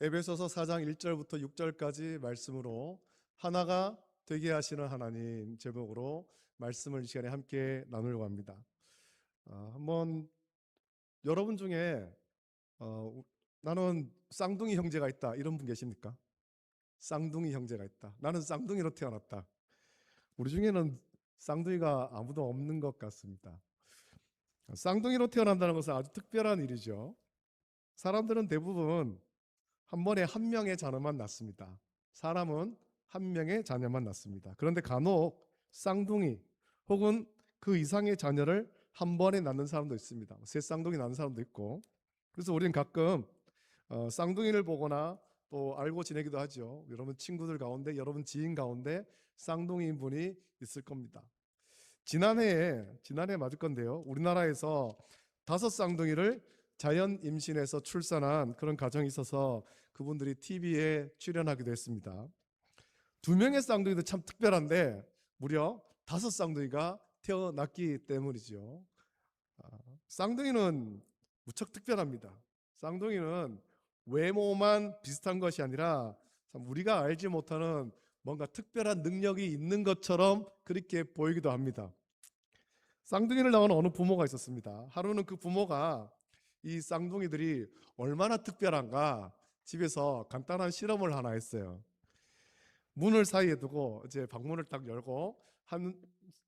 에베소서 4장 1절부터 6절까지 말씀으로 하나가 되게 하시는 하나님 제목으로 말씀을 이 시간에 함께 나누려고 합니다. 한번 여러분 중에 나는 쌍둥이 형제가 있다 이런 분 계십니까? 쌍둥이 형제가 있다. 나는 쌍둥이로 태어났다. 우리 중에는 쌍둥이가 아무도 없는 것 같습니다. 쌍둥이로 태어난다는 것은 아주 특별한 일이죠. 사람들은 대부분 한 번에 한 명의 자녀만 낳습니다. 사람은 한 명의 자녀만 낳습니다. 그런데 간혹 쌍둥이 혹은 그 이상의 자녀를 한 번에 낳는 사람도 있습니다. 세 쌍둥이 낳는 사람도 있고. 그래서 우리는 가끔 쌍둥이를 보거나 또 알고 지내기도 하죠. 여러분 친구들 가운데, 여러분 지인 가운데 쌍둥이인 분이 있을 겁니다. 지난해에 맞을 건데요. 우리나라에서 5쌍둥이를 자연 임신해서 출산한 그런 가정이 있어서 그분들이 TV에 출연하기도 했습니다. 2명의 쌍둥이도 참 특별한데 무려 5쌍둥이가 태어났기 때문이죠. 쌍둥이는 무척 특별합니다. 쌍둥이는 외모만 비슷한 것이 아니라 우리가 알지 못하는 뭔가 특별한 능력이 있는 것처럼 그렇게 보이기도 합니다. 쌍둥이를 낳은 어느 부모가 있었습니다. 하루는 그 부모가 이 쌍둥이들이 얼마나 특별한가 집에서 간단한 실험을 하나 했어요. 문을 사이에 두고 이제 방문을 딱 열고 한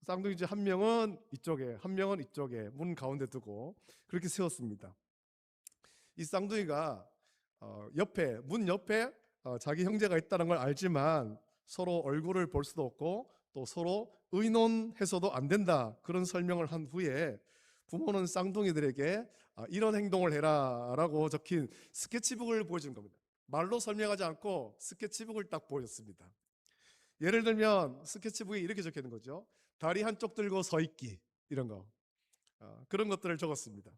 쌍둥이 중 한 명은 이쪽에, 한 명은 이쪽에 문 가운데 두고 그렇게 세웠습니다. 이 쌍둥이가 문 옆에 자기 형제가 있다는 걸 알지만 서로 얼굴을 볼 수도 없고 또 서로 의논해서도 안 된다 그런 설명을 한 후에 부모는 쌍둥이들에게 이런 행동을 해라 라고 적힌 스케치북을 보여준 겁니다. 말로 설명하지 않고 스케치북을 딱 보여줬습니다. 예를 들면 스케치북에 이렇게 적혀 있는 거죠. 다리 한쪽 들고 서 있기 이런 거 그런 것들을 적었습니다.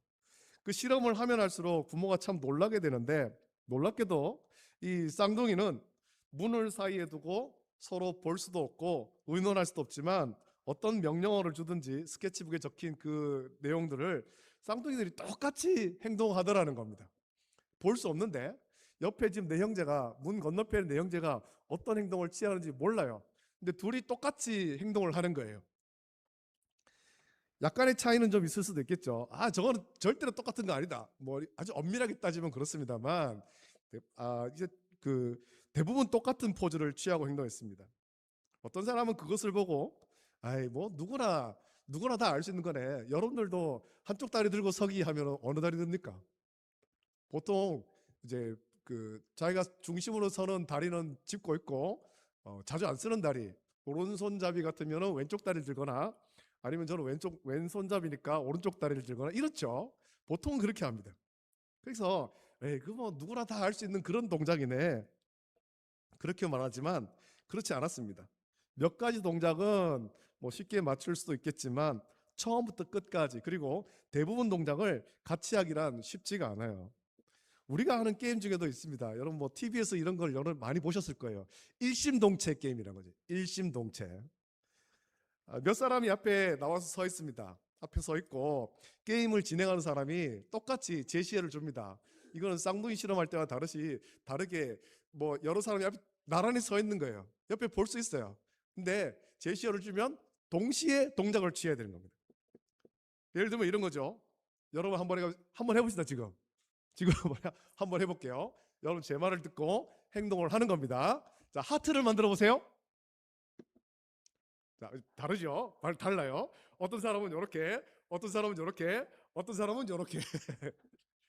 그 실험을 하면 할수록 부모가 참 놀라게 되는데 놀랍게도 이 쌍둥이는 문을 사이에 두고 서로 볼 수도 없고 의논할 수도 없지만 어떤 명령어를 주든지 스케치북에 적힌 그 내용들을 쌍둥이들이 똑같이 행동하더라는 겁니다. 볼 수 없는데 옆에 지금 내 형제가 문 건너편에 내 형제가 어떤 행동을 취하는지 몰라요. 근데 둘이 똑같이 행동을 하는 거예요. 약간의 차이는 좀 있을 수도 있겠죠. 저거는 절대로 똑같은 거 아니다. 뭐 아주 엄밀하게 따지면 그렇습니다만 이제 그 대부분 똑같은 포즈를 취하고 행동했습니다. 어떤 사람은 그것을 보고 뭐 누구나 다 알 수 있는 거네. 여러분들도 한쪽 다리 들고 서기 하면 어느 다리 듭니까? 보통 이제 그 자기가 중심으로 서는 다리는 짚고 있고 자주 안 쓰는 다리 오른손잡이 같으면 왼쪽 다리를 들거나 아니면 저는 왼손잡이니까 오른쪽 다리를 들거나 이렇죠. 보통은 그렇게 합니다. 그래서 그 뭐 누구나 다 할 수 있는 그런 동작이네 그렇게 말하지만 그렇지 않았습니다. 몇 가지 동작은 뭐 쉽게 맞출 수도 있겠지만 처음부터 끝까지 그리고 대부분 동작을 같이 하기란 쉽지가 않아요. 우리가 하는 게임 중에도 있습니다. 여러분 뭐 TV에서 이런 걸 여러분 많이 보셨을 거예요. 일심동체 게임이라는 거죠. 일심동체. 몇 사람이 앞에 나와서 서 있습니다. 앞에 서 있고 게임을 진행하는 사람이 똑같이 제시어를 줍니다. 이거는 쌍둥이 실험할 때와 다르게 뭐 여러 사람이 앞에 나란히 서 있는 거예요. 옆에 볼 수 있어요. 근데 제시어를 주면 동시에 동작을 취해야 되는 겁니다. 예를 들면 이런 거죠. 여러분 한번 해봅시다. 지금 한번 해볼게요. 여러분 제 말을 듣고 행동을 하는 겁니다. 자, 하트를 만들어 보세요. 자, 다르죠? 달라요. 어떤 사람은 이렇게, 어떤 사람은 이렇게, 어떤 사람은 이렇게.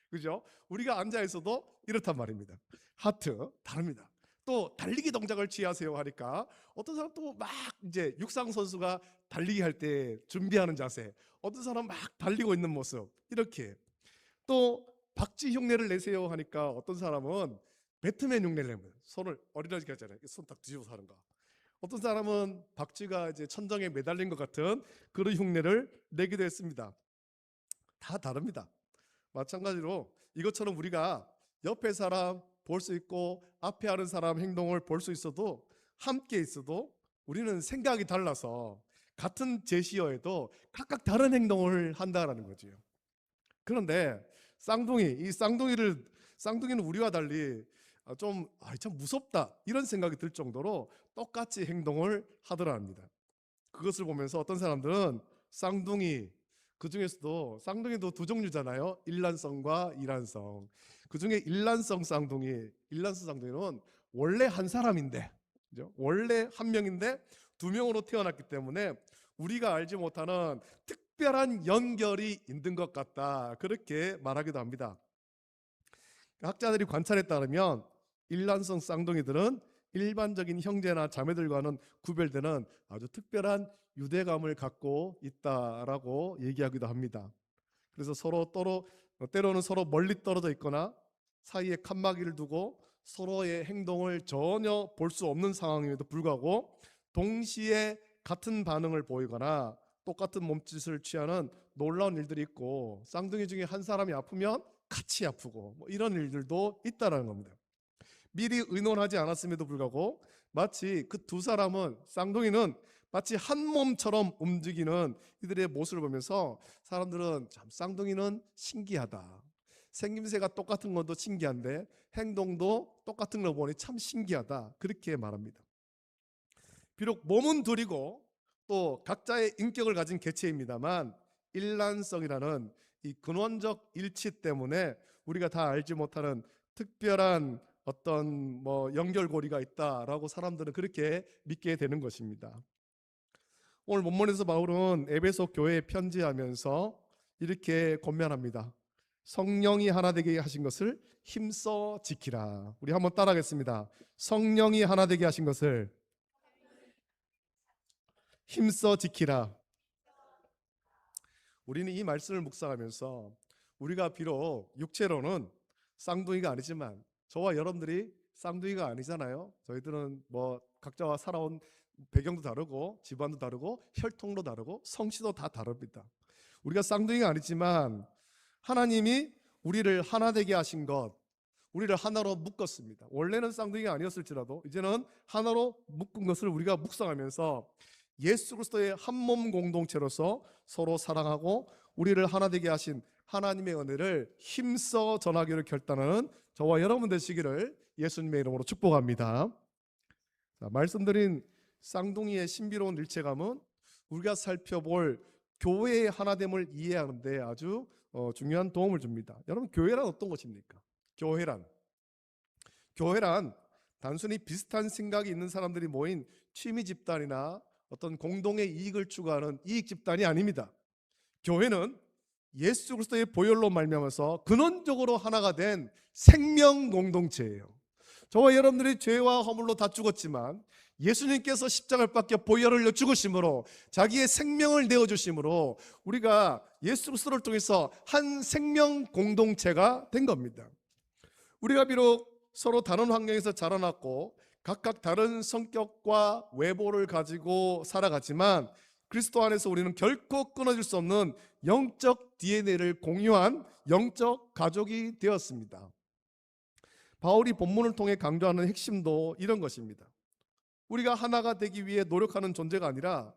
그죠? 우리가 앉아 있어도 이렇단 말입니다. 하트 다릅니다. 또 달리기 동작을 취하세요 하니까 어떤 사람 또 막 이제 육상 선수가 달리기 할 때 준비하는 자세, 어떤 사람 막 달리고 있는 모습 이렇게. 또 박쥐 흉내를 내세요 하니까 어떤 사람은 배트맨 흉내를 냅니다. 손을 어린아이가 하잖아요. 손 딱 뒤집어서 하는 거. 어떤 사람은 박쥐가 이제 천장에 매달린 것 같은 그런 흉내를 내기도 했습니다. 다 다릅니다. 마찬가지로 이것처럼 우리가 옆에 사람 볼 수 있고 앞에 하는 사람 행동을 볼 수 있어도 함께 있어도 우리는 생각이 달라서 같은 제시어에도 각각 다른 행동을 한다라는 거죠. 그런데 쌍둥이는 우리와 달리 참 무섭다 이런 생각이 들 정도로 똑같이 행동을 하더라 합니다. 그것을 보면서 어떤 사람들은 쌍둥이, 그 중에서도 쌍둥이도 두 종류잖아요. 일란성과 이란성. 그 중에 일란성 쌍둥이는 원래 한 사람인데, 그죠? 원래 한 명인데 두 명으로 태어났기 때문에 우리가 알지 못하는 특별한 연결이 있는 것 같다, 그렇게 말하기도 합니다. 학자들이 관찰에 따르면 일란성 쌍둥이들은 일반적인 형제나 자매들과는 구별되는 아주 특별한 유대감을 갖고 있다라고 얘기하기도 합니다. 그래서 때로는 서로 멀리 떨어져 있거나 사이에 칸막이를 두고 서로의 행동을 전혀 볼 수 없는 상황임에도 불구하고 동시에 같은 반응을 보이거나 똑같은 몸짓을 취하는 놀라운 일들이 있고, 쌍둥이 중에 한 사람이 아프면 같이 아프고 이런 일들도 있다는 겁니다. 미리 의논하지 않았음에도 불구하고 마치 그 두 쌍둥이는 마치 한 몸처럼 움직이는 이들의 모습을 보면서 사람들은 참 쌍둥이는 신기하다, 생김새가 똑같은 것도 신기한데 행동도 똑같은 걸 보니 참 신기하다, 그렇게 말합니다. 비록 몸은 둘이고 또 각자의 인격을 가진 개체입니다만 일란성이라는 이 근원적 일치 때문에 우리가 다 알지 못하는 특별한 어떤 연결고리가 있다라고 사람들은 그렇게 믿게 되는 것입니다. 오늘 본문에서 바울은 에베소 교회에 편지하면서 이렇게 권면합니다. 성령이 하나 되게 하신 것을 힘써 지키라. 우리 한번 따라하겠습니다. 성령이 하나 되게 하신 것을 힘써 지키라. 우리는 이 말씀을 묵상하면서 우리가 비록 육체로는 쌍둥이가 아니지만, 저와 여러분들이 쌍둥이가 아니잖아요. 저희들은 각자와 살아온 배경도 다르고 집안도 다르고 혈통도 다르고 성씨도 다 다릅니다. 우리가 쌍둥이가 아니지만 하나님이 우리를 하나 되게 하신 것, 우리를 하나로 묶었습니다. 원래는 쌍둥이가 아니었을지라도 이제는 하나로 묶은 것을 우리가 묵상하면서 예수 그리스도의 한 몸 공동체로서 서로 사랑하고 우리를 하나 되게 하신 하나님의 은혜를 힘써 전하기를 결단하는 저와 여러분 되시기를 예수님의 이름으로 축복합니다. 말씀드린 쌍둥이의 신비로운 일체감은 우리가 살펴볼 교회의 하나됨을 이해하는 데 아주 중요한 도움을 줍니다. 여러분, 교회란 어떤 것입니까? 교회란 단순히 비슷한 생각이 있는 사람들이 모인 취미 집단이나 어떤 공동의 이익을 추구하는 이익 집단이 아닙니다. 교회는 예수 그리스도의 보혈로 말미암아서 근원적으로 하나가 된 생명 공동체예요. 저와 여러분들이 죄와 허물로 다 죽었지만 예수님께서 십자가를 박혀 보혈을 흘려 죽으심으로 자기의 생명을 내어주심으로 우리가 예수 그리스도를 통해서 한 생명 공동체가 된 겁니다. 우리가 비록 서로 다른 환경에서 자라났고 각각 다른 성격과 외모를 가지고 살아갔지만 그리스도 안에서 우리는 결코 끊어질 수 없는 영적 DNA를 공유한 영적 가족이 되었습니다. 바울이 본문을 통해 강조하는 핵심도 이런 것입니다. 우리가 하나가 되기 위해 노력하는 존재가 아니라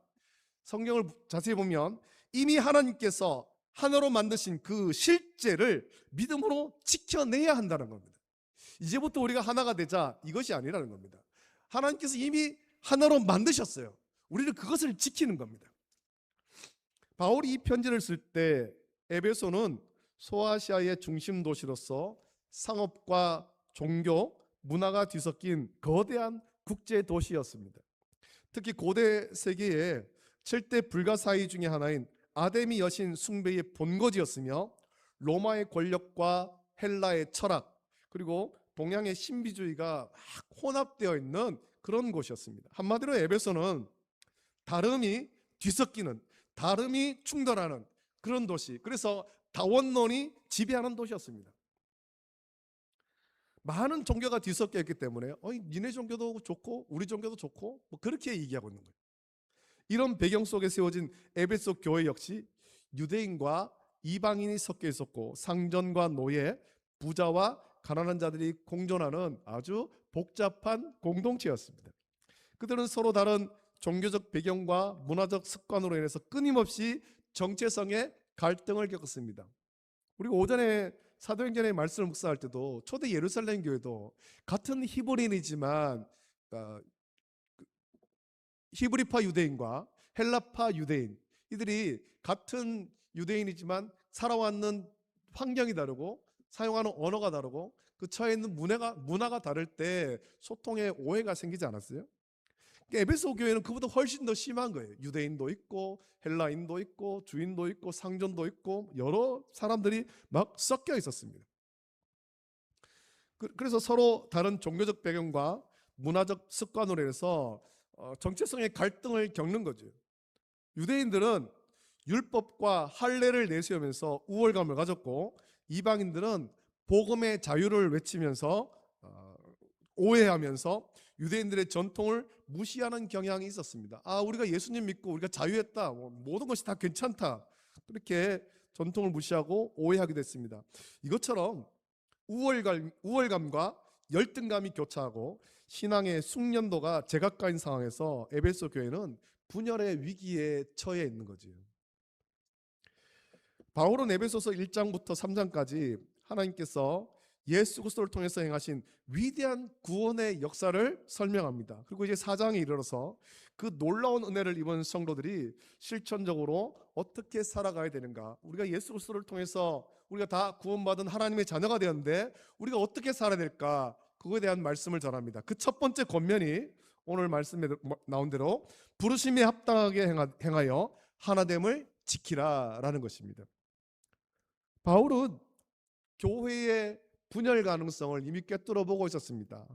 성경을 자세히 보면 이미 하나님께서 하나로 만드신 그 실제를 믿음으로 지켜내야 한다는 겁니다. 이제부터 우리가 하나가 되자, 이것이 아니라는 겁니다. 하나님께서 이미 하나로 만드셨어요. 우리는 그것을 지키는 겁니다. 바울이 이 편지를 쓸 때 에베소는 소아시아의 중심 도시로서 상업과 종교, 문화가 뒤섞인 거대한 국제 도시였습니다. 특히 고대 세계의 7대 불가사의 중에 하나인 아데미 여신 숭배의 본거지였으며 로마의 권력과 헬라의 철학, 그리고 동양의 신비주의가 막 혼합되어 있는 그런 곳이었습니다. 한마디로 에베소는 다름이 뒤섞이는, 다름이 충돌하는 그런 도시, 그래서 다원론이 지배하는 도시였습니다. 많은 종교가 뒤섞여 있기 때문에 니네 종교도 좋고 우리 종교도 좋고 그렇게 얘기하고 있는 거예요. 이런 배경 속에 세워진 에베소 교회 역시 유대인과 이방인이 섞여 있었고 상전과 노예, 부자와 가난한 자들이 공존하는 아주 복잡한 공동체였습니다. 그들은 서로 다른 종교적 배경과 문화적 습관으로 인해서 끊임없이 정체성의 갈등을 겪었습니다. 우리가 오전에 사도행전의 말씀을 묵상할 때도 초대 예루살렘 교회도 같은 히브리인이지만 히브리파 유대인과 헬라파 유대인, 이들이 같은 유대인이지만 살아왔는 환경이 다르고 사용하는 언어가 다르고 그 처해 있는 문화가 다를 때 소통에 오해가 생기지 않았어요? 그러니까 에베소 교회는 그보다 훨씬 더 심한 거예요. 유대인도 있고 헬라인도 있고 주인도 있고 상전도 있고 여러 사람들이 막 섞여 있었습니다. 그래서 서로 다른 종교적 배경과 문화적 습관으로 해서 정체성의 갈등을 겪는 거죠. 유대인들은 율법과 할례를 내세우면서 우월감을 가졌고, 이방인들은 복음의 자유를 외치면서 오해하면서 유대인들의 전통을 무시하는 경향이 있었습니다. 우리가 예수님 믿고 우리가 자유했다, 모든 것이 다 괜찮다, 그렇게 전통을 무시하고 오해하게 됐습니다. 이것처럼 우월감과 열등감이 교차하고 신앙의 숙련도가 제각각인 상황에서 에베소 교회는 분열의 위기에 처해 있는 거죠. 바울은 에베소서 1장부터 3장까지 하나님께서 예수 그리스도를 통해서 행하신 위대한 구원의 역사를 설명합니다. 그리고 이제 4장에 이르러서 그 놀라운 은혜를 입은 성도들이 실천적으로 어떻게 살아가야 되는가, 우리가 예수 그리스도를 통해서 우리가 다 구원받은 하나님의 자녀가 되었는데 우리가 어떻게 살아야 될까, 그거에 대한 말씀을 전합니다. 그 첫 번째 권면이 오늘 말씀에 나온 대로 부르심에 합당하게 행하여 하나됨을 지키라라는 것입니다. 바울은 교회의 분열 가능성을 이미 꿰뚫어 보고 있었습니다.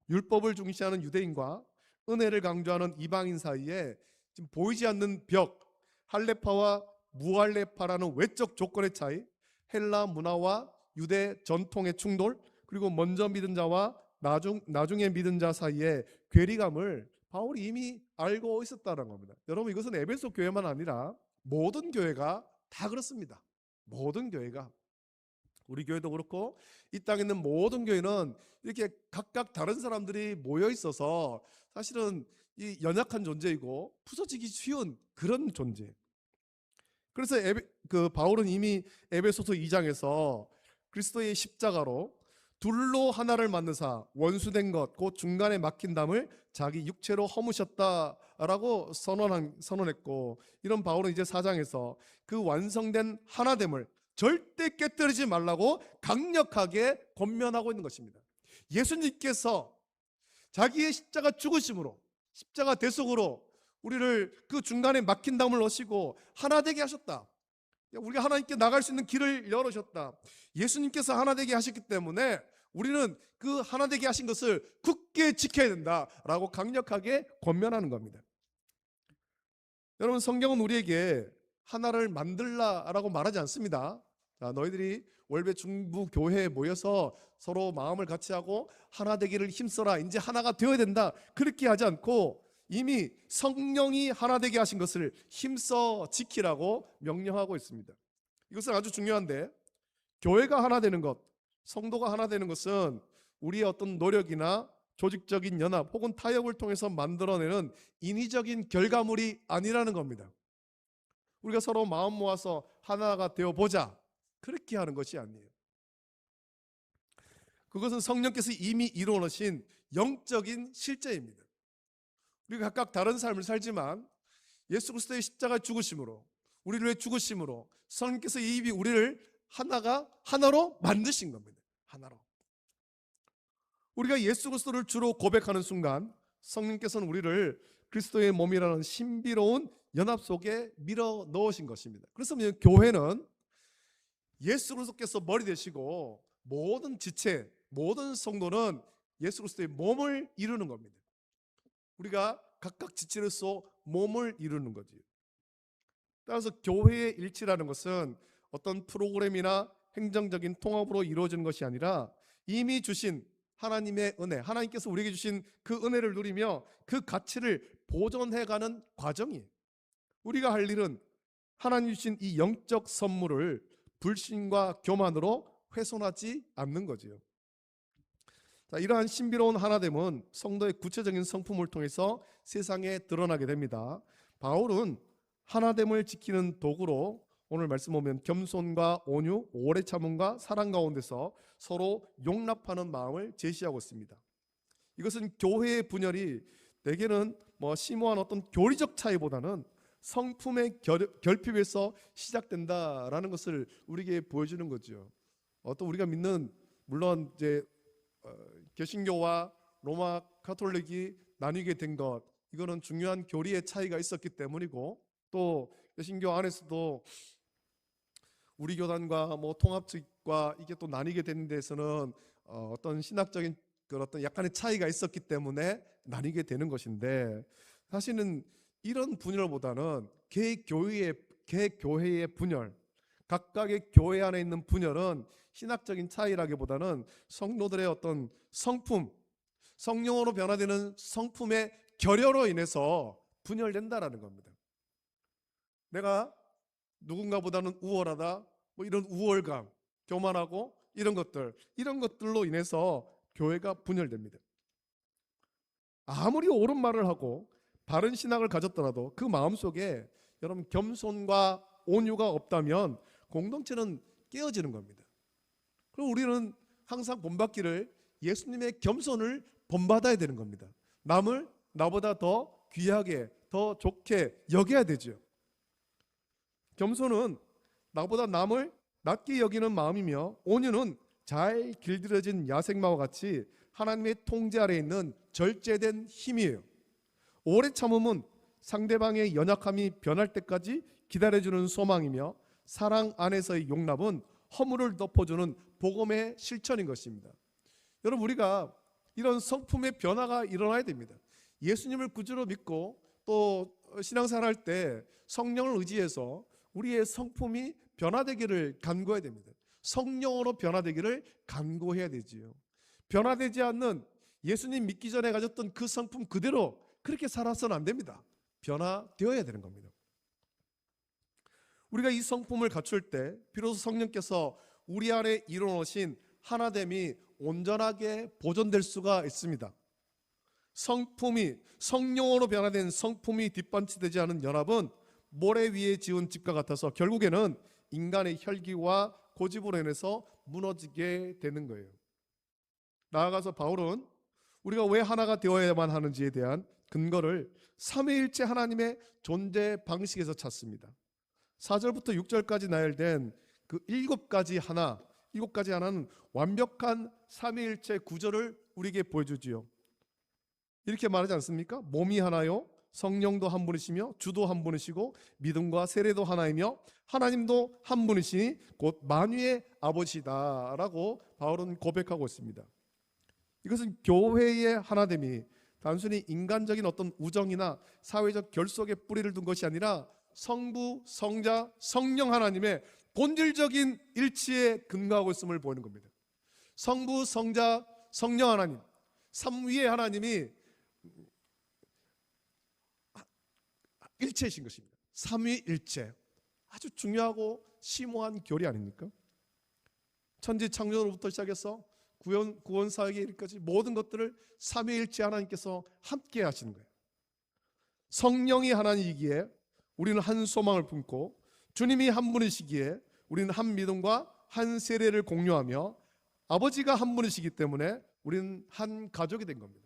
율법을 중시하는 유대인과 은혜를 강조하는 이방인 사이에 지금 보이지 않는 벽, 할례파와 무할례파라는 외적 조건의 차이, 헬라 문화와 유대 전통의 충돌, 그리고 먼저 믿은 자와 나중에 믿은 자 사이의 괴리감을 바울이 이미 알고 있었다는 겁니다. 여러분, 이것은 에베소 교회만 아니라 모든 교회가 다 그렇습니다. 모든 교회가, 우리 교회도 그렇고 이 땅에 있는 모든 교회는 이렇게 각각 다른 사람들이 모여 있어서 사실은 이 연약한 존재이고 부서지기 쉬운 그런 존재. 그래서 바울은 이미 에베소서 2장에서 그리스도의 십자가로 둘로 하나를 만드사 원수된 것 곧 중간에 막힌 담을 자기 육체로 허무셨다라고 선언했고, 이런 바울은 이제 4장에서 그 완성된 하나됨을 절대 깨뜨리지 말라고 강력하게 권면하고 있는 것입니다. 예수님께서 자기의 십자가 죽으심으로, 십자가 대속으로 우리를 그 중간에 막힌 담을 넣으시고 하나 되게 하셨다. 우리가 하나님께 나갈 수 있는 길을 열어주셨다. 예수님께서 하나 되게 하셨기 때문에 우리는 그 하나 되게 하신 것을 굳게 지켜야 된다라고 강력하게 권면하는 겁니다. 여러분, 성경은 우리에게 하나를 만들라라고 말하지 않습니다. 너희들이 월배 중부 교회에 모여서 서로 마음을 같이 하고 하나 되기를 힘써라, 이제 하나가 되어야 된다, 그렇게 하지 않고 이미 성령이 하나 되게 하신 것을 힘써 지키라고 명령하고 있습니다. 이것은 아주 중요한데, 교회가 하나 되는 것, 성도가 하나 되는 것은 우리의 어떤 노력이나 조직적인 연합 혹은 타협을 통해서 만들어내는 인위적인 결과물이 아니라는 겁니다. 우리가 서로 마음 모아서 하나가 되어보자, 그렇게 하는 것이 아니에요. 그것은 성령께서 이미 이루어놓으신 영적인 실제입니다. 우리가 각각 다른 삶을 살지만 예수 그리스도의 십자가 죽으심으로, 우리를 위해 죽으심으로 성령께서 이미 우리를 하나로 만드신 겁니다. 하나로. 우리가 예수 그리스도를 주로 고백하는 순간 성령께서는 우리를 그리스도의 몸이라는 신비로운 연합 속에 밀어 넣으신 것입니다. 그래서 교회는 예수 그리스도께서 머리 되시고 모든 지체, 모든 성도는 예수 그리스도의 몸을 이루는 겁니다. 우리가 각각 지체로서 몸을 이루는 거지. 따라서 교회의 일치라는 것은 어떤 프로그램이나 행정적인 통합으로 이루어지는 것이 아니라 이미 주신 하나님의 은혜, 하나님께서 우리에게 주신 그 은혜를 누리며 그 가치를 보존해가는 과정이에요. 우리가 할 일은 하나님 주신 이 영적 선물을 불신과 교만으로 훼손하지 않는 거지요. 이러한 신비로운 하나됨은 성도의 구체적인 성품을 통해서 세상에 드러나게 됩니다. 바울은 하나됨을 지키는 도구로 오늘 말씀 보면 겸손과 온유, 오래 참음과 사랑 가운데서 서로 용납하는 마음을 제시하고 있습니다. 이것은 교회의 분열이 대개는 심오한 어떤 교리적 차이보다는 성품의 결핍에서 시작된다라는 것을 우리에게 보여주는 거죠. 또 우리가 믿는, 물론 이제 개신교와 로마 가톨릭이 나뉘게 된 것, 이거는 중요한 교리의 차이가 있었기 때문이고, 또 개신교 안에서도 우리 교단과 통합 측과 이게 또 나뉘게 된 데서는 어떤 신학적인 그런 어떤 약간의 차이가 있었기 때문에 나뉘게 되는 것인데, 사실은 이런 분열보다는 개교회의 분열, 각각의 교회 안에 있는 분열은 신학적인 차이라기보다는 성도들의 어떤 성품, 성령으로 변화되는 성품의 결여로 인해서 분열된다라는 겁니다. 내가 누군가보다는 우월하다, 이런 우월감, 교만하고 이런 것들로 인해서 교회가 분열됩니다. 아무리 옳은 말을 하고 바른 신학을 가졌더라도 그 마음속에 여러분 겸손과 온유가 없다면 공동체는 깨어지는 겁니다. 그럼 우리는 항상 본받기를 예수님의 겸손을 본받아야 되는 겁니다. 남을 나보다 더 귀하게, 더 좋게 여겨야 되죠. 겸손은 나보다 남을 낮게 여기는 마음이며, 온유는 잘 길들여진 야생마와 같이 하나님의 통제 아래에 있는 절제된 힘이에요. 오래 참음은 상대방의 연약함이 변할 때까지 기다려주는 소망이며, 사랑 안에서의 용납은 허물을 덮어주는 복음의 실천인 것입니다. 여러분, 우리가 이런 성품의 변화가 일어나야 됩니다. 예수님을 구주로 믿고 또 신앙생활할 때 성령을 의지해서 우리의 성품이 변화되기를 간구해야 됩니다. 성령으로 변화되기를 간구해야 되지요. 변화되지 않는, 예수님 믿기 전에 가졌던 그 성품 그대로 그렇게 살아서는 안 됩니다. 변화되어야 되는 겁니다. 우리가 이 성품을 갖출 때 비로소 성령께서 우리 안에 이루어놓으신 하나됨이 온전하게 보존될 수가 있습니다. 성령으로 변화된 성품이 뒷받침되지 않은 연합은 모래 위에 지은 집과 같아서 결국에는 인간의 혈기와 고집으로 인해서 무너지게 되는 거예요. 나아가서 바울은 우리가 왜 하나가 되어야만 하는지에 대한 근거를 삼위일체 하나님의 존재 방식에서 찾습니다. 4절부터 6절까지 나열된 그 일곱 가지 하나는 완벽한 삼위일체 구조를 우리에게 보여주지요. 이렇게 말하지 않습니까? 몸이 하나요, 성령도 한 분이시며, 주도 한 분이시고, 믿음과 세례도 하나이며, 하나님도 한 분이시니 곧 만유의 아버지다라고 바울은 고백하고 있습니다. 이것은 교회의 하나됨이 단순히 인간적인 어떤 우정이나 사회적 결속에 뿌리를 둔 것이 아니라 성부, 성자, 성령 하나님의 본질적인 일치에 근거하고 있음을 보이는 겁니다. 성부, 성자, 성령 하나님, 삼위의 하나님이 일체이신 것입니다. 삼위일체, 아주 중요하고 심오한 교리 아닙니까? 천지 창조로부터 시작해서 구원 사역에 이르기까지 모든 것들을 삼위일체 하나님께서 함께 하시는 거예요. 성령이 하나님이기에 우리는 한 소망을 품고, 주님이 한 분이시기에 우리는 한 믿음과 한 세례를 공유하며, 아버지가 한 분이시기 때문에 우리는 한 가족이 된 겁니다.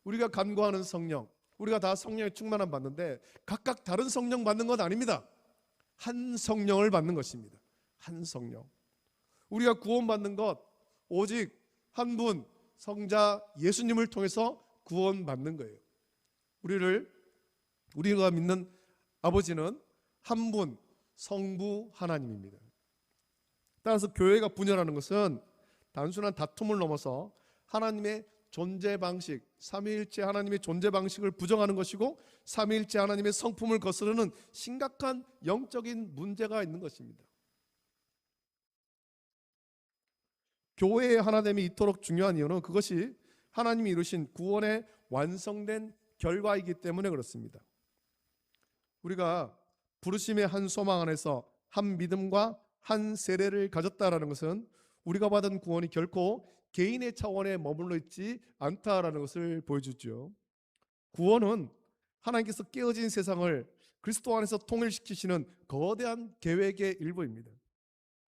우리가 간구하는 성령, 우리가 다 성령의 충만함 받는데 각각 다른 성령 받는 건 아닙니다. 한 성령을 받는 것입니다. 한 성령. 우리가 구원받는 것 오직 한 분, 성자 예수님을 통해서 구원받는 거예요. 우리가 믿는 아버지는 한 분, 성부 하나님입니다. 따라서 교회가 분열하는 것은 단순한 다툼을 넘어서 하나님의 존재 방식, 삼위일체 하나님의 존재 방식을 부정하는 것이고, 삼위일체 하나님의 성품을 거스르는 심각한 영적인 문제가 있는 것입니다. 교회의 하나됨이 이토록 중요한 이유는 그것이 하나님이 이루신 구원의 완성된 결과이기 때문에 그렇습니다. 우리가 부르심의 한 소망 안에서 한 믿음과 한 세례를 가졌다라는 것은 우리가 받은 구원이 결코 개인의 차원에 머물러 있지 않다라는 것을 보여주죠. 구원은 하나님께서 깨어진 세상을 그리스도 안에서 통일시키시는 거대한 계획의 일부입니다.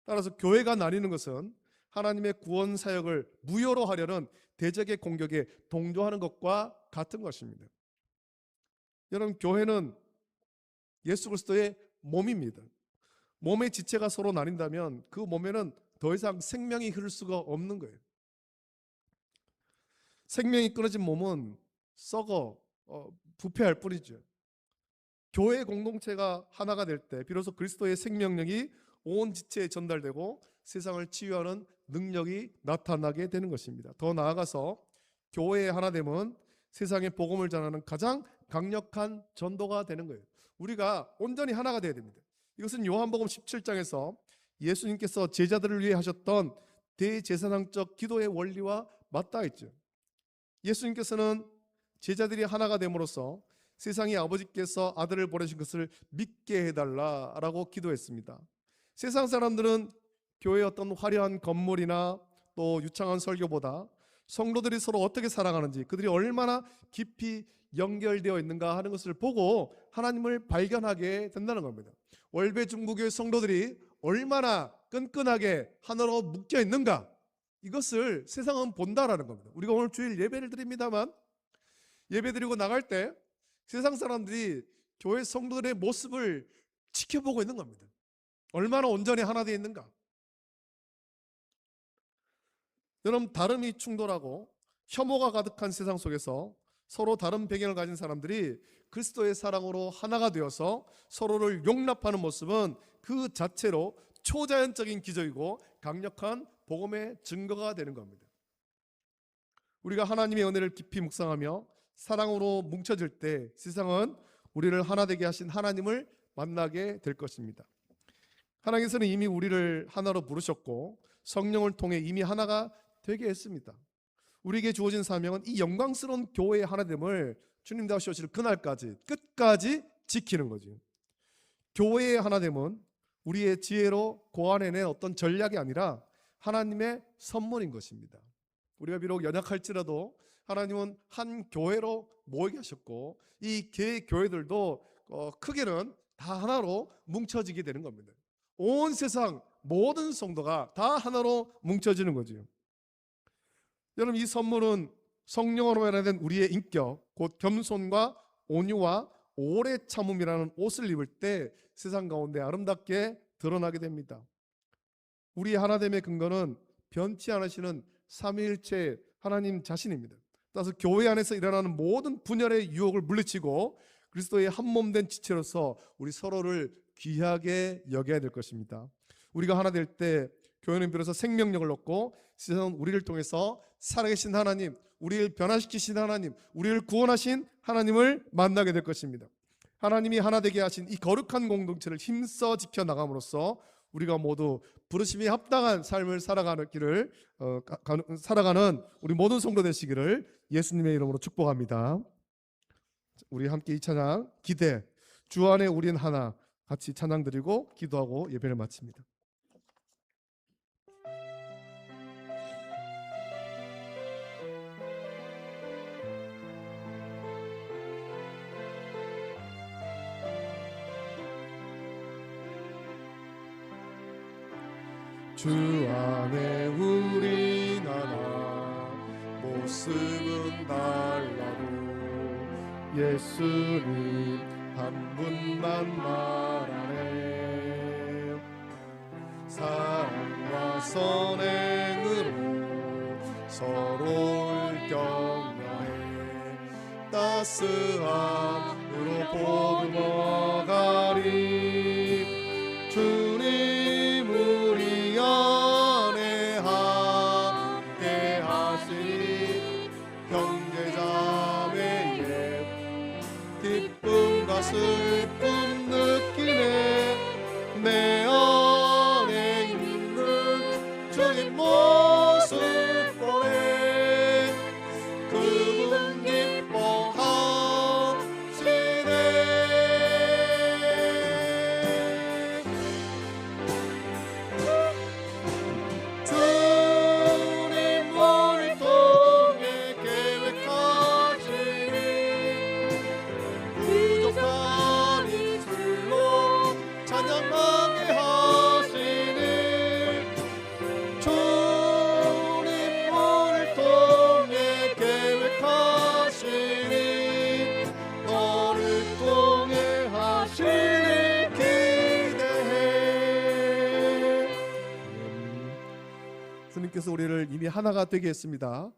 따라서 교회가 나뉘는 것은 하나님의 구원 사역을 무효로 하려는 대적의 공격에 동조하는 것과 같은 것입니다. 여러분, 교회는 예수 그리스도의 몸입니다. 몸의 지체가 서로 나뉜다면 그 몸에는 더 이상 생명이 흐를 수가 없는 거예요. 생명이 끊어진 몸은 썩어 부패할 뿐이죠. 교회 공동체가 하나가 될 때 비로소 그리스도의 생명력이 온 지체에 전달되고 세상을 치유하는 능력이 나타나게 되는 것입니다. 더 나아가서 교회의 하나됨은 세상에 복음을 전하는 가장 강력한 전도가 되는 거예요. 우리가 온전히 하나가 되어야 됩니다. 이것은 요한복음 17장에서 예수님께서 제자들을 위해 하셨던 대제사장적 기도의 원리와 맞닿아 있죠. 예수님께서는 제자들이 하나가 됨으로써 세상의 아버지께서 아들을 보내신 것을 믿게 해달라라고 기도했습니다. 세상 사람들은 교회의 어떤 화려한 건물이나 또 유창한 설교보다 성도들이 서로 어떻게 살아가는지, 그들이 얼마나 깊이 연결되어 있는가 하는 것을 보고 하나님을 발견하게 된다는 겁니다. 월배 중부교회 성도들이 얼마나 끈끈하게 하나로 묶여 있는가, 이것을 세상은 본다라는 겁니다. 우리가 오늘 주일 예배를 드립니다만 예배 드리고 나갈 때 세상 사람들이 교회 성도들의 모습을 지켜보고 있는 겁니다. 얼마나 온전히 하나 되어 있는가. 여러분, 다름이 충돌하고 혐오가 가득한 세상 속에서 서로 다른 배경을 가진 사람들이 그리스도의 사랑으로 하나가 되어서 서로를 용납하는 모습은 그 자체로 초자연적인 기적이고 강력한 복음의 증거가 되는 겁니다. 우리가 하나님의 은혜를 깊이 묵상하며 사랑으로 뭉쳐질 때 세상은 우리를 하나 되게 하신 하나님을 만나게 될 것입니다. 하나님께서는 이미 우리를 하나로 부르셨고 성령을 통해 이미 하나가 되게 했습니다. 우리에게 주어진 사명은 이 영광스러운 교회의 하나됨을 주님 다시 오실 그날까지 끝까지 지키는 거죠. 교회의 하나됨은 우리의 지혜로 고안해낸 어떤 전략이 아니라 하나님의 선물인 것입니다. 우리가 비록 연약할지라도 하나님은 한 교회로 모이게 하셨고 이 교회들도 크게는 다 하나로 뭉쳐지게 되는 겁니다. 온 세상 모든 성도가 다 하나로 뭉쳐지는 거죠. 여러분, 이 선물은 성령으로 변화된 우리의 인격, 곧 겸손과 온유와 오래 참음이라는 옷을 입을 때 세상 가운데 아름답게 드러나게 됩니다. 우리의 하나됨의 근거는 변치 않으시는 삼위일체 하나님 자신입니다. 따라서 교회 안에서 일어나는 모든 분열의 유혹을 물리치고 그리스도의 한몸된 지체로서 우리 서로를 귀하게 여겨야 될 것입니다. 우리가 하나 될 때 교회는 비로소 생명력을 얻고 세상은 우리를 통해서 살아계신 하나님, 우리를 변화시키신 하나님, 우리를 구원하신 하나님을 만나게 될 것입니다. 하나님이 하나 되게 하신 이 거룩한 공동체를 힘써 지켜나감으로써 우리가 모두 부르심이 합당한 삶을 살아가는 우리 모든 성도 되시기를 예수님의 이름으로 축복합니다. 우리 함께 이 찬양 기대, 주 안에 우린 하나, 같이 찬양 드리고 기도하고 예배를 마칩니다. 주 안에 우린 하나, 모습은 달라도 예수님 한 분만 말하네. 사랑과 선행으로 서로를 격려해 따스함으로 복음어가리. 주님 우리 안에 함께 하시니 형제자매의 기쁨과 슬픔 느끼네. 내 안에 있는 주님 모습 보네. 그분 기뻐하시네. 주 안에 우린 하나, 모습은 달라도 예수님 한 분만 말하네. 사랑과 선행으로 서로를 격려해 따스함으로 복음을 가리. 주님 우리 안에 함께 하시니 형제자매의 기쁨과 슬픔 느끼네. 내 안에 있는 주님 모습 보네. 그분 기뻐하시네. 그분 기뻐하시네. 주님께서 우리를 이미 하나가 되게 했습니다.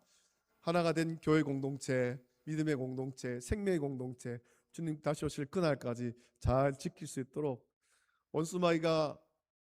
하나가 된 교회 공동체, 믿음의 공동체, 생명의 공동체, 주님 다시 오실 그날까지 잘 지킬 수 있도록 원수마귀가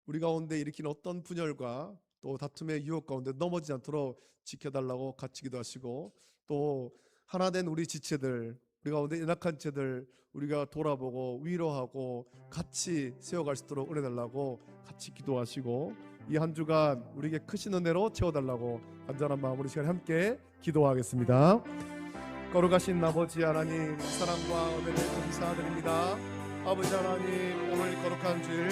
우리 가운데 일으키는 어떤 분열과 또 다툼의 유혹 가운데 넘어지지 않도록 지켜달라고 같이 기도하시고, 또 하나된 우리 지체들, 우리 가운데 연약한 지체들 우리가 돌아보고 위로하고 같이 세워갈 수 있도록 은혜달라고 같이 기도하시고, 이 한 주간 우리에게 크신 은혜로 채워달라고 간절한 마음으로 이 시간에 함께 기도하겠습니다. 거룩하신 아버지 하나님, 사랑과 은혜를 감사드립니다. 아버지 하나님, 오늘 거룩한 주일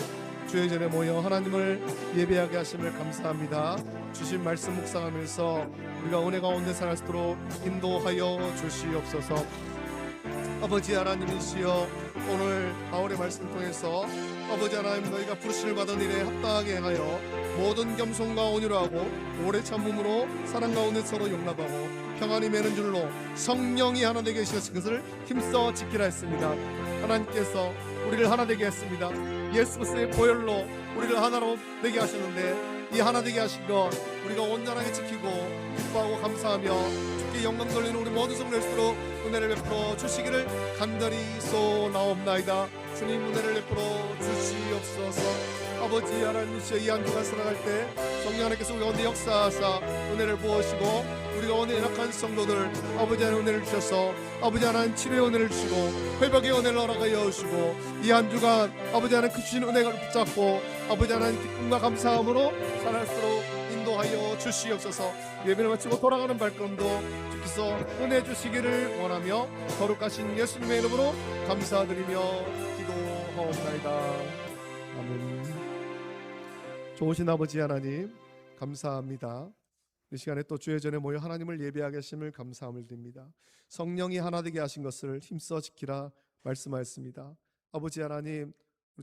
주의 전에 모여 하나님을 예배하게 하심을 감사합니다. 주신 말씀 묵상하면서 우리가 은혜 가운데 살아갈 수 있도록 인도하여 주시옵소서. 아버지 하나님이시여, 오늘 바울의 말씀을 통해서 아버지 하나님, 너희가 부르심을 받은 일에 합당하게 행하여 모든 겸손과 온유로 하고 오래 참음으로 사랑 가운데 서로 용납하고 평안이 매는 줄로 성령이 하나 되게 하시는 것을 힘써 지키라 했습니다. 하나님께서 우리를 하나 되게 했습니다. 예수 그리스도의 보혈로 우리를 하나로 되게 하셨는데, 이 하나 되게 하신 것 우리가 온전하게 지키고 기뻐하고 감사하며 주께 영광 돌리는 우리 모든 성도를 수록 은혜를 베풀어 주시기를 간절히 소나옵나이다. 주님, 은혜를 베풀어 주시옵소서. 아버지 하나님이시여, 이 한 주간 살아갈 때 성령 하나님께서 우리 가운데 역사하사 은혜를 부으시고 우리 가운데 연약한 성도들 아버지 하나님 은혜를 주셔서 아버지 하나님 치료의 은혜를 주시고 회복의 은혜를 허락하여 주시고, 이 한 주간 아버지 하나님 그 주신 은혜를 붙잡고 아버지 하나님 기쁨과 감사함으로 살아갈수록 인도하여 주시옵소서. 예배를 마치고 돌아가는 발걸음도 주께서 은혜 주시기를 원하며 거룩하신 예수님의 이름으로 감사드리며 기도하옵나이다. 아멘. 좋으신 아버지 하나님, 감사합니다. 이 시간에 또 주의 전에 모여 하나님을 예배하게 하심을 감사함을 드립니다. 성령이 하나 되게 하신 것을 힘써 지키라 말씀하였습니다. 아버지 하나님,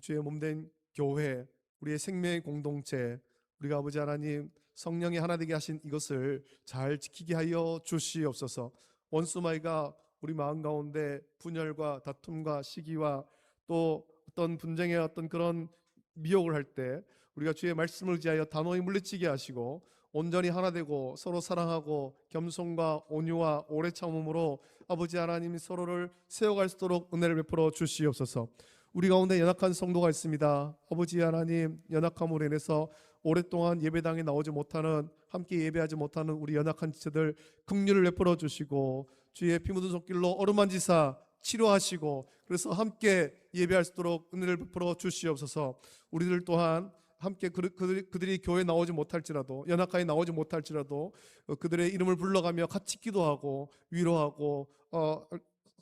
주의 몸된 교회, 우리의 생명의 공동체, 우리가 아버지 하나님 성령이 하나 되게 하신 이것을 잘 지키게 하여 주시옵소서. 원수마귀가 우리 마음 가운데 분열과 다툼과 시기와 또 어떤 분쟁의 어떤 그런 미혹을 할 때 우리가 주의 말씀을 의지하여 단호히 물리치게 하시고 온전히 하나 되고 서로 사랑하고 겸손과 온유와 오래 참음으로 아버지 하나님 서로를 세워갈 수 있도록 은혜를 베풀어 주시옵소서. 우리 가운데 연약한 성도가 있습니다. 아버지 하나님, 연약함으로 인해서 오랫동안 예배당에 나오지 못하는, 함께 예배하지 못하는 우리 연약한 지체들 긍휼을 베풀어 주시고 주의 피 묻은 손길로 어루만지사 치료하시고 그래서 함께 예배할 수 있도록 은혜를 베풀어 주시옵소서. 우리들 또한 함께 그들이 교회에 나오지 못할지라도, 연합회에 나오지 못할지라도 그들의 이름을 불러가며 같이 기도하고 위로하고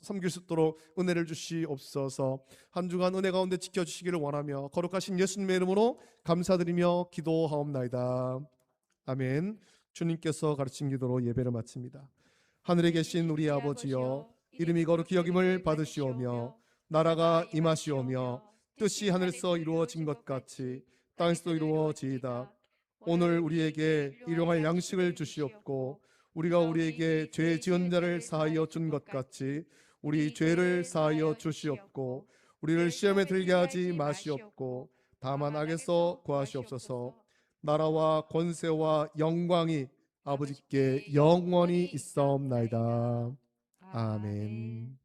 섬길 수 있도록 은혜를 주시옵소서. 한 주간 은혜 가운데 지켜주시기를 원하며 거룩하신 예수님의 이름으로 감사드리며 기도하옵나이다. 아멘. 주님께서 가르친 기도로 예배를 마칩니다. 하늘에 계신 우리 아버지여, 이름이 거룩히 여김을 받으시오며 나라가 임하시오며 뜻이 하늘에서 이루어진 것 같이 땅에서도 이루어지이다. 오늘 우리에게 일용할 양식을 주시옵고 우리가 우리에게 죄 지은 자를 사하여 준 것 같이 우리 죄를 사하여 주시옵고 우리를 시험에 들게 하지 마시옵고 다만 악에서 구하시옵소서. 나라와 권세와 영광이 아버지께 영원히 있사옵나이다. 아멘.